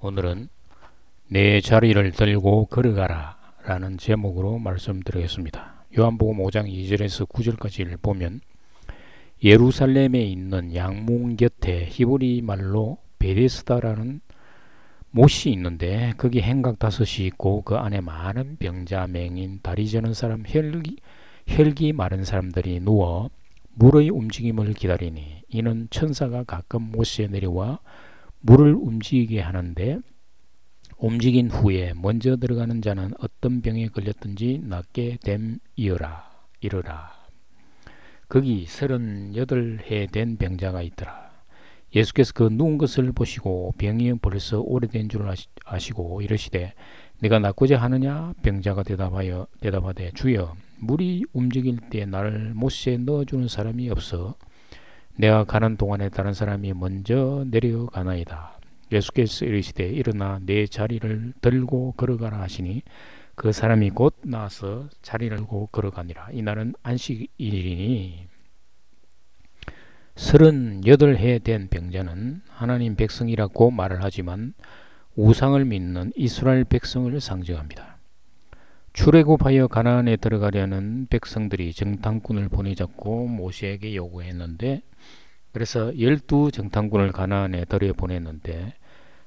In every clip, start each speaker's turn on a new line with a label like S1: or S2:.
S1: 오늘은 내 자리를 들고 걸어가라 라는 제목으로 말씀드리겠습니다. 요한복음 5장 2절에서 9절까지를 보면 예루살렘에 있는 양문 곁에 히브리 말로 베데스다라는 못이 있는데 거기 행각 5이 있고 그 안에 많은 병자, 맹인, 다리 저는 사람, 혈기 마른 사람들이 누워 물의 움직임을 기다리니 이는 천사가 가끔 못에 내려와 물을 움직이게 하는데 움직인 후에 먼저 들어가는 자는 어떤 병에 걸렸든지 낫게 됨이어라 이르라. 거기 38해 된 병자가 있더라. 예수께서 그 누운 것을 보시고 병이 벌써 오래된 줄 아시고 이르시되 내가 낫고자 하느냐? 병자가 대답하되 주여 물이 움직일 때 나를 못에 넣어주는 사람이 없어 내가 가는 동안에 다른 사람이 먼저 내려가나이다. 예수께서 이르시되 일어나 내 자리를 들고 걸어가라 하시니 그 사람이 곧 나와서 자리를 들고 걸어가니라. 이날은 안식일이니 38해 된 병자는 하나님 백성이라고 말을 하지만 우상을 믿는 이스라엘 백성을 상징합니다. 출애굽하여 가나안에 들어가려는 백성들이 정탐꾼을 보내자고 모세에게 요구했는데 그래서 12 정탐꾼을 가나안에 들여보냈는데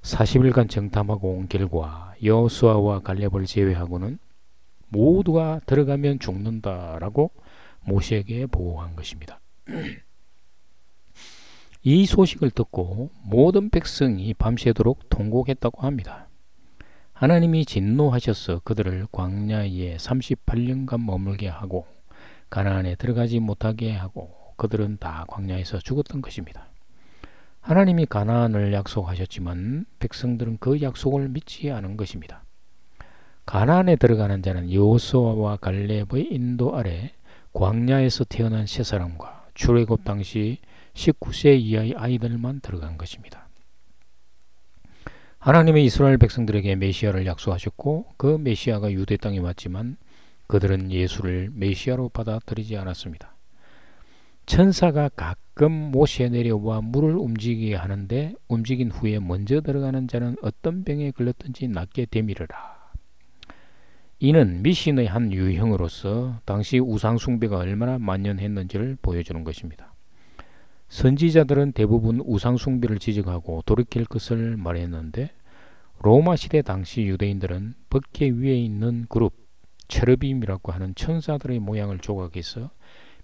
S1: 40일간 정탐하고 온 결과 여호수아와 갈렙을 제외하고는 모두가 들어가면 죽는다라고 모세에게 보고한 것입니다. 이 소식을 듣고 모든 백성이 밤새도록 통곡했다고 합니다. 하나님이 진노하셔서 그들을 광야에 38년간 머물게 하고 가나안에 들어가지 못하게 하고 그들은 다 광야에서 죽었던 것입니다. 하나님이 가나안을 약속하셨지만 백성들은 그 약속을 믿지 않은 것입니다. 가나안에 들어가는 자는 여호수아와 갈렙의 인도 아래 광야에서 태어난 세 사람과 출애굽 당시 19세 이하의 아이들만 들어간 것입니다. 하나님의 이스라엘 백성들에게 메시아를 약속하셨고 그 메시아가 유대 땅에 왔지만 그들은 예수를 메시아로 받아들이지 않았습니다. 천사가 가끔 못에 내려와 물을 움직이게 하는데 움직인 후에 먼저 들어가는 자는 어떤 병에 걸렸든지 낫게 되미르라. 이는 미신의 한 유형으로서 당시 우상 숭배가 얼마나 만연했는지를 보여주는 것입니다. 선지자들은 대부분 우상 숭배를 지적하고 돌이킬 것을 말했는데 로마 시대 당시 유대인들은 법궤 위에 있는 그룹 체르빔이라고 하는 천사들의 모양을 조각해서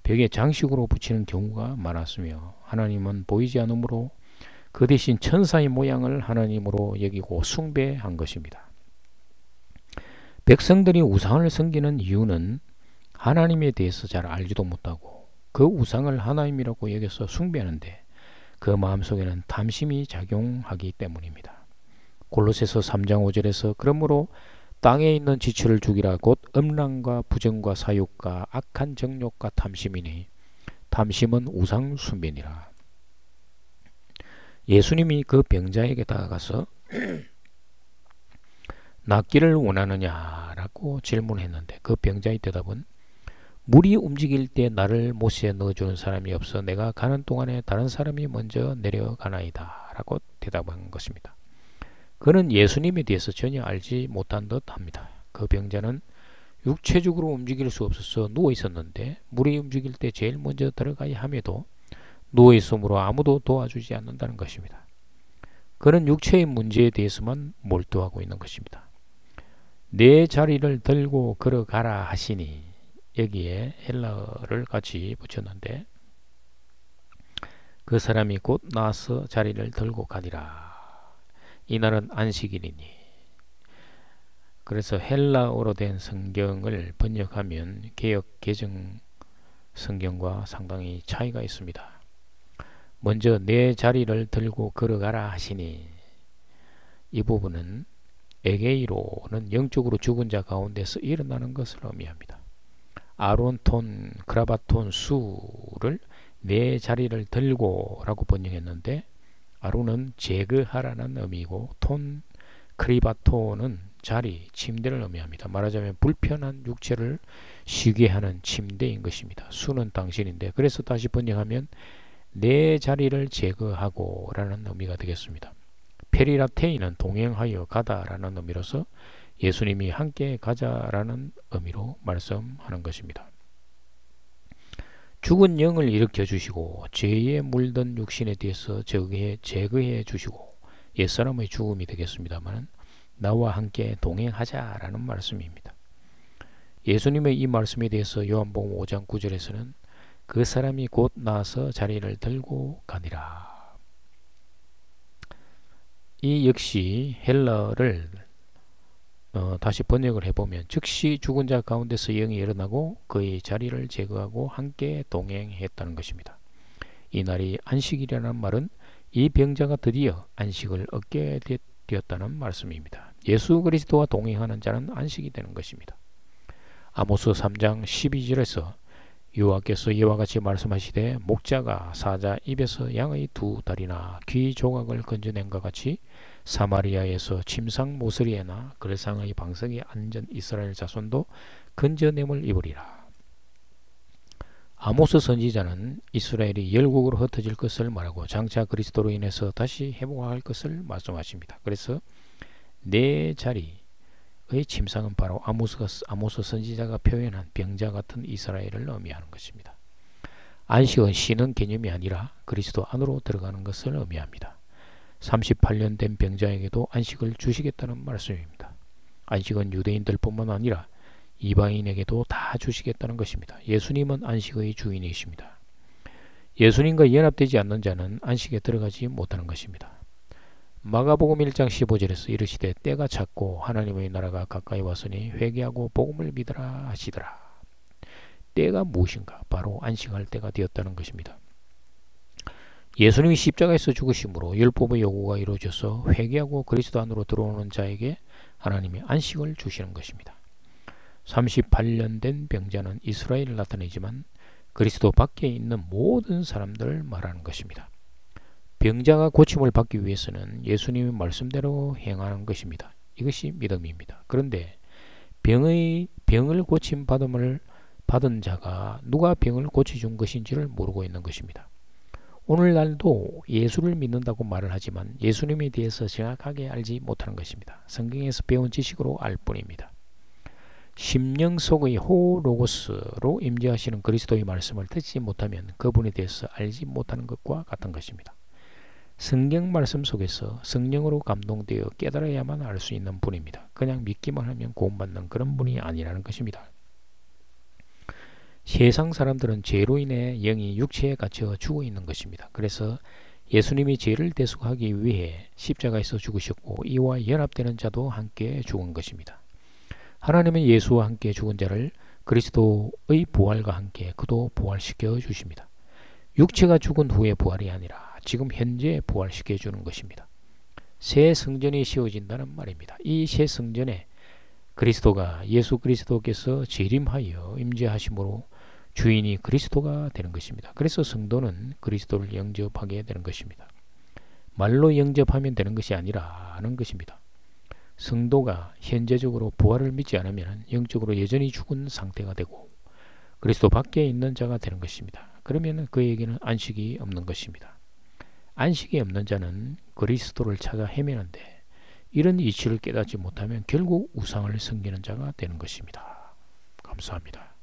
S1: 벽에 장식으로 붙이는 경우가 많았으며 하나님은 보이지 않으므로 그 대신 천사의 모양을 하나님으로 여기고 숭배한 것입니다. 백성들이 우상을 섬기는 이유는 하나님에 대해서 잘 알지도 못하고 그 우상을 하나님이라고 여겨서 숭배하는데 그 마음속에는 탐심이 작용하기 때문입니다. 골로새서 3장 5절에서 그러므로 땅에 있는 지체를 죽이라 곧 음란과 부정과 사욕과 악한 정욕과 탐심이니 탐심은 우상 숭배니라. 예수님이 그 병자에게 다가가서 낫기를 원하느냐라고 질문했는데 그 병자의 대답은 물이 움직일 때 나를 못에 넣어주는 사람이 없어 내가 가는 동안에 다른 사람이 먼저 내려가나이다 라고 대답한 것입니다. 그는 예수님에 대해서 전혀 알지 못한 듯 합니다. 그 병자는 육체적으로 움직일 수 없어서 누워 있었는데 물이 움직일 때 제일 먼저 들어가야 함에도 누워 있으므로 아무도 도와주지 않는다는 것입니다. 그는 육체의 문제에 대해서만 몰두하고 있는 것입니다. 내 자리를 들고 걸어가라 하시니 여기에 헬라어를 같이 붙였는데 그 사람이 곧 나와서 자리를 들고 가니라. 이날은 안식일이니. 그래서 헬라어로 된 성경을 번역하면 개역 개정 성경과 상당히 차이가 있습니다. 먼저 내 자리를 들고 걸어가라 하시니 이 부분은 에게이로는 영적으로 죽은 자 가운데서 일어나는 것을 의미합니다. 아론톤, 크라바톤 수를 내 자리를 들고 라고 번역했는데 아론은 제거하라는 의미고 톤, 크리바톤은 자리, 침대를 의미합니다. 말하자면 불편한 육체를 쉬게 하는 침대인 것입니다. 수는 당신인데 그래서 다시 번역하면 내 자리를 제거하고 라는 의미가 되겠습니다. 페리라테이는 동행하여 가다라는 의미로서 예수님이 함께 가자라는 의미로 말씀하는 것입니다. 죽은 영을 일으켜 주시고 죄에 물든 육신에 대해서 제거해 주시고 옛사람의 죽음이 되겠습니다만 나와 함께 동행하자라는 말씀입니다. 예수님의 이 말씀에 대해서 요한복음 5장 9절에서는 그 사람이 곧 나아서 자리를 들고 가니라. 이 역시 헬러를 다시 번역을 해보면 즉시 죽은 자 가운데서 영이 일어나고 그의 자리를 제거하고 함께 동행했다는 것입니다. 이 날이 안식일이라는 말은 이 병자가 드디어 안식을 얻게 되었다는 말씀입니다. 예수 그리스도와 동행하는 자는 안식이 되는 것입니다. 아모스 3장 12절에서 여호와께서 이와 같이 말씀하시되 목자가 사자 입에서 양의 두 다리나 귀 조각을 건져낸 것 같이 사마리아에서 침상 모서리에나 그레상의 방석에 앉은 이스라엘 자손도 건져냄을 입으리라. 아모스 선지자는 이스라엘이 열국으로 흩어질 것을 말하고 장차 그리스도로 인해서 다시 회복할 것을 말씀하십니다. 그래서 내 자리의 침상은 바로 아모스 선지자가 표현한 병자 같은 이스라엘을 의미하는 것입니다. 안식은 쉬는 개념이 아니라 그리스도 안으로 들어가는 것을 의미합니다. 38년 된 병자에게도 안식을 주시겠다는 말씀입니다. 안식은 유대인들 뿐만 아니라 이방인에게도 다 주시겠다는 것입니다. 예수님은 안식의 주인이십니다. 예수님과 연합되지 않는 자는 안식에 들어가지 못하는 것입니다. 마가복음 1장 15절에서 이르시되 때가 찼고 하나님의 나라가 가까이 왔으니 회개하고 복음을 믿으라 하시더라. 때가 무엇인가? 바로 안식할 때가 되었다는 것입니다. 예수님이 십자가에서 죽으심으로 율법의 요구가 이루어져서 회개하고 그리스도 안으로 들어오는 자에게 하나님이 안식을 주시는 것입니다. 38년 된 병자는 이스라엘을 나타내지만 그리스도 밖에 있는 모든 사람들을 말하는 것입니다. 병자가 고침을 받기 위해서는 예수님의 말씀대로 행하는 것입니다. 이것이 믿음입니다. 그런데 병을 고침받음을 받은 자가 누가 병을 고쳐준 것인지를 모르고 있는 것입니다. 오늘날도 예수를 믿는다고 말을 하지만 예수님에 대해서 정확하게 알지 못하는 것입니다. 성경에서 배운 지식으로 알 뿐입니다. 심령 속의 호로고스로 임재하시는 그리스도의 말씀을 듣지 못하면 그분에 대해서 알지 못하는 것과 같은 것입니다. 성경 말씀 속에서 성령으로 감동되어 깨달아야만 알 수 있는 분입니다. 그냥 믿기만 하면 구원받는 그런 분이 아니라는 것입니다. 세상 사람들은 죄로 인해 영이 육체에 갇혀 죽어 있는 것입니다. 그래서 예수님이 죄를 대속하기 위해 십자가에서 죽으셨고 이와 연합되는 자도 함께 죽은 것입니다. 하나님은 예수와 함께 죽은 자를 그리스도의 부활과 함께 그도 부활시켜 주십니다. 육체가 죽은 후의 부활이 아니라 지금 현재 부활시켜 주는 것입니다. 새 성전이 세워진다는 말입니다. 이 새 성전에 예수 그리스도께서 재림하여 임재하심으로 주인이 그리스도가 되는 것입니다. 그래서 성도는 그리스도를 영접하게 되는 것입니다. 말로 영접하면 되는 것이 아니라는 것입니다. 성도가 현재적으로 부활을 믿지 않으면 영적으로 여전히 죽은 상태가 되고 그리스도 밖에 있는 자가 되는 것입니다. 그러면 그에게는 안식이 없는 것입니다. 안식이 없는 자는 그리스도를 찾아 헤매는데 이런 이치를 깨닫지 못하면 결국 우상을 섬기는 자가 되는 것입니다. 감사합니다.